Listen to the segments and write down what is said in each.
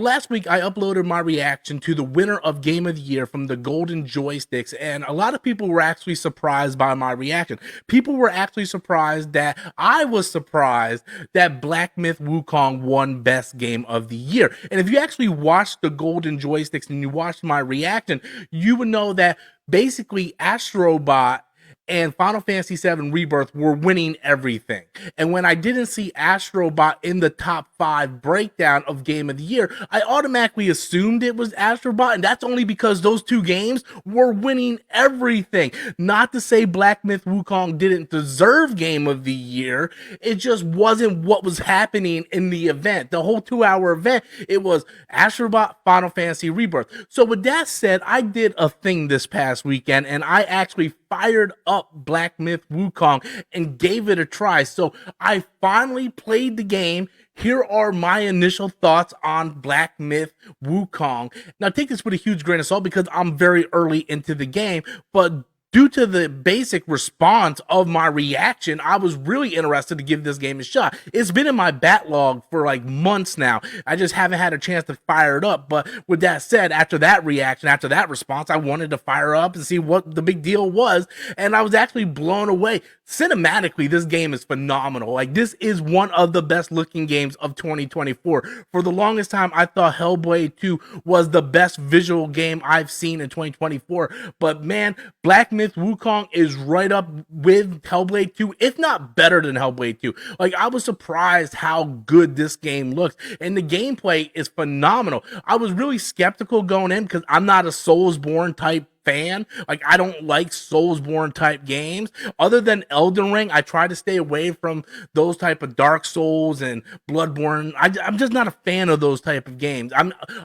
Last week, I uploaded my reaction to the winner of Game of the Year from the Golden Joysticks, and a lot of people were actually surprised by my reaction. People were actually surprised that I was surprised that Black Myth Wukong won Best Game of the Year. And if you actually watched the Golden Joysticks and you watched my reaction, you would know that basically Astrobot and Final Fantasy VII Rebirth were winning everything. And when I didn't see Astrobot in the top 5 breakdown of Game of the Year, I automatically assumed it was Astrobot, and that's only because those two games were winning everything. Not to say Black Myth Wukong didn't deserve Game of the Year, it just wasn't what was happening in the event. The whole 2-hour event, it was Astrobot, Final Fantasy Rebirth. So with that said, I did a thing this past weekend, and I actually fired up Black Myth Wukong and gave it a try. So I finally played the game. Here are my initial thoughts on Black Myth Wukong. Now take this with a huge grain of salt because I'm very early into the game, but due to the basic response of my reaction, I was really interested to give this game a shot. It's been in my backlog for like months now. I just haven't had a chance to fire it up. But with that said, after that reaction, after that response, I wanted to fire up and see what the big deal was. And I was actually blown away. Cinematically, this game is phenomenal. Like, this is one of the best looking games of 2024. For the longest time, I thought Hellblade 2 was the best visual game I've seen in 2024. But man, Black Myth Wukong is right up with Hellblade 2, if not better than Hellblade 2. Like, I was surprised how good this game looks, and the gameplay is phenomenal. I was really skeptical going in because I'm not a Soulsborne type fan. Like, I don't like Soulsborne type games. Other than Elden Ring, I try to stay away from those type of Dark Souls and Bloodborne. I'm just not a fan of those type of games.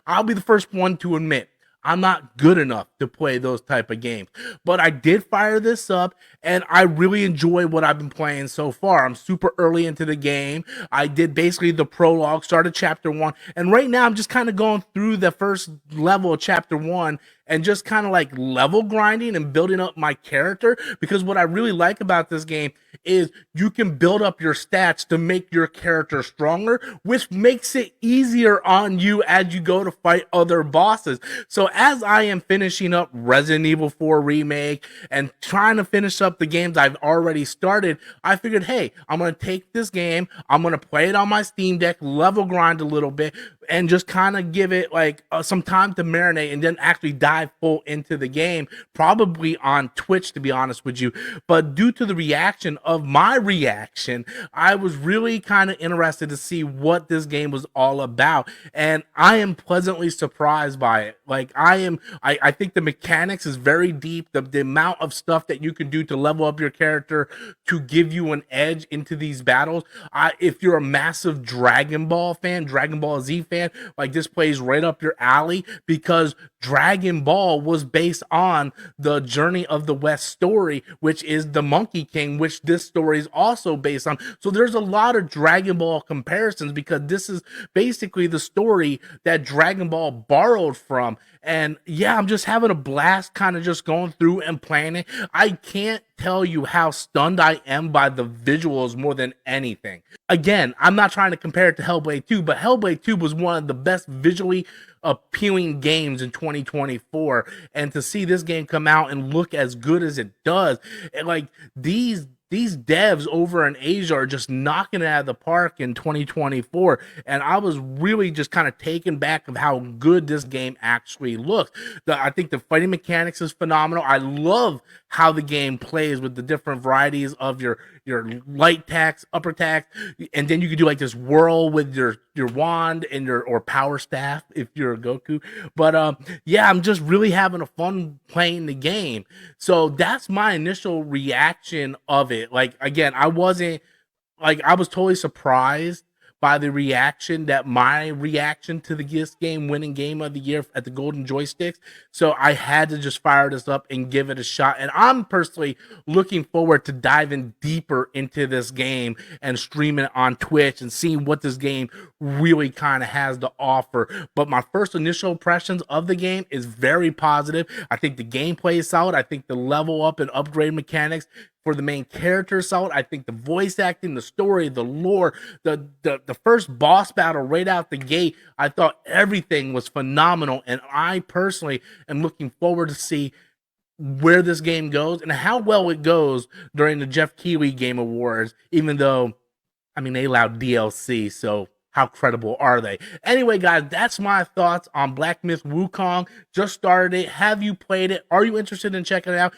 I'll be the first one to admit I'm not good enough to play those type of games. But I did fire this up, and I really enjoy what I've been playing so far. I'm super early into the game. I did basically the prologue, started chapter 1, and right now I'm just kind of going through the first level of chapter 1 and just kind of like level grinding and building up my character, because what I really like about this game is you can build up your stats to make your character stronger, which makes it easier on you as you go to fight other bosses. So as I am finishing up Resident Evil 4 Remake and trying to finish up the games I've already started, I figured, hey, I'm going to take this game, I'm going to play it on my Steam Deck, level grind a little bit, and just kind of give it like some time to marinate and then actually dive full into the game, probably on Twitch, to be honest with you. But due to the reaction of my reaction, I was really kind of interested to see what this game was all about, and I am pleasantly surprised by it. Like, I think the mechanics is very deep. The amount of stuff that you can do to level up your character to give you an edge into these battles. If you're a massive Dragon Ball fan, Dragon Ball Z fan, like, this plays right up your alley, because Dragon Ball was based on the Journey of the West story, which is the Monkey King, which this story is also based on. So there's a lot of Dragon Ball comparisons, because this is basically the story that Dragon Ball borrowed from. And yeah, I'm just having a blast kind of just going through and playing it. I can't tell you how stunned I am by the visuals more than anything. Again, I'm not trying to compare it to Hellblade 2, but Hellblade 2 was one of the best visually appealing games in 2024. And to see this game come out and look as good as it does, and like, these devs over in Asia are just knocking it out of the park in 2024. And I was really just kind of taken back of how good this game actually looks. I think the fighting mechanics is phenomenal. I love how the game plays with the different varieties of your light attacks, upper attacks, and then you can do like this whirl with your wand and your or power staff if you're a Goku. But yeah, I'm just really having a fun playing the game. So that's my initial reaction of it. Like, again, I was totally surprised by the reaction, that my reaction to this game winning Game of the Year at the Golden Joysticks. So I had to just fire this up and give it a shot. And I'm personally looking forward to diving deeper into this game and streaming it on Twitch and seeing what this game really kind of has to offer. But my first initial impressions of the game is very positive. I think the gameplay is solid. I think the level up and upgrade mechanics for the main character solid. I think the voice acting, the story, the lore, the first boss battle right out the gate, I thought everything was phenomenal. And I personally am looking forward to see where this game goes and how well it goes during the Jeff Keighley Game Awards, even though, I mean, they allowed DLC, so how credible are they? Anyway, guys, that's my thoughts on Black Myth Wukong. Just started it. Have you played it? Are you interested in checking it out?